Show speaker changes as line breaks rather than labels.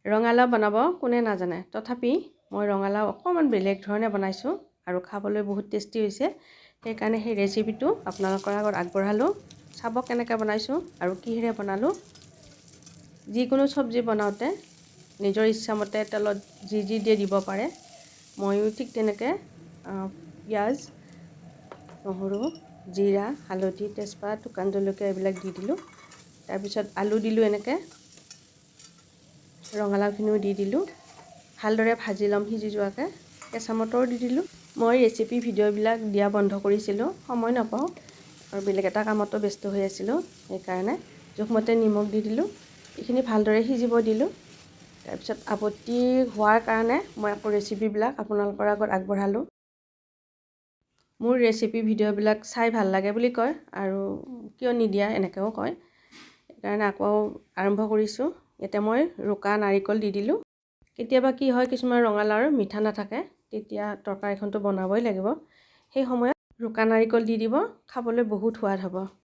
ৰঙালাও বনাব কোনে নাজানে, তথাপি মই ৰঙালাও অকণমান বেলেগ ধৰণে বনাইছোঁ আৰু খাবলৈ বহুত টেষ্টি হৈছে। সেইকাৰণে সেই ৰেচিপিটো আপোনালোকৰ আগত আগবঢ়ালোঁ। চাব কেনেকৈ বনাইছোঁ আৰু কিহেৰে বনালোঁ। যিকোনো চব্জি বনাওঁতে নিজৰ ইচ্ছামতে তেলত যি দিয়ে দিব পাৰে। ময়ো ঠিক তেনেকৈ পিঁয়াজ, নহৰু, জিৰা, হালধি, তেজপাত, শুকান জলকীয়া এইবিলাক দি দিলোঁ। তাৰপিছত আলু দিলোঁ, এনেকৈ ৰঙালাওখিনিও দি দিলোঁ। ভালদৰে ভাজি ল'ম সিজি যোৱাকৈ। কেঁচা মটৰ দি দিলোঁ। মই ৰেচিপি ভিডিঅ'বিলাক দিয়া বন্ধ কৰিছিলোঁ, সময় নাপাওঁ আৰু বেলেগ এটা কামতো ব্যস্ত হৈ আছিলোঁ। সেইকাৰণে জোখমতে নিমখ দি দিলোঁ। এইখিনি ভালদৰে সিজিব দিলোঁ। তাৰপিছত আপত্তি হোৱাৰ কাৰণে মই আকৌ ৰেচিপিবিলাক আপোনালোকৰ আগত আগবঢ়ালোঁ। মোৰ ৰেচিপি ভিডিঅ'বিলাক চাই ভাল লাগে বুলি কয় আৰু কিয় নিদিয়া এনেকৈও কয়। সেইকাৰণে আকৌ আৰম্ভ কৰিছোঁ। ইয়াতে মই ৰুকা নাৰিকল দি দিলোঁ। কেতিয়াবা কি হয়, কিছুমান ৰঙালাওৰ মিঠা নাথাকে, তেতিয়া তৰকাৰীখনটো বনাবই লাগিব। সেই সময়ত ৰুকা নাৰিকল দি দিব, খাবলৈ বহুত সোৱাদ হ'ব।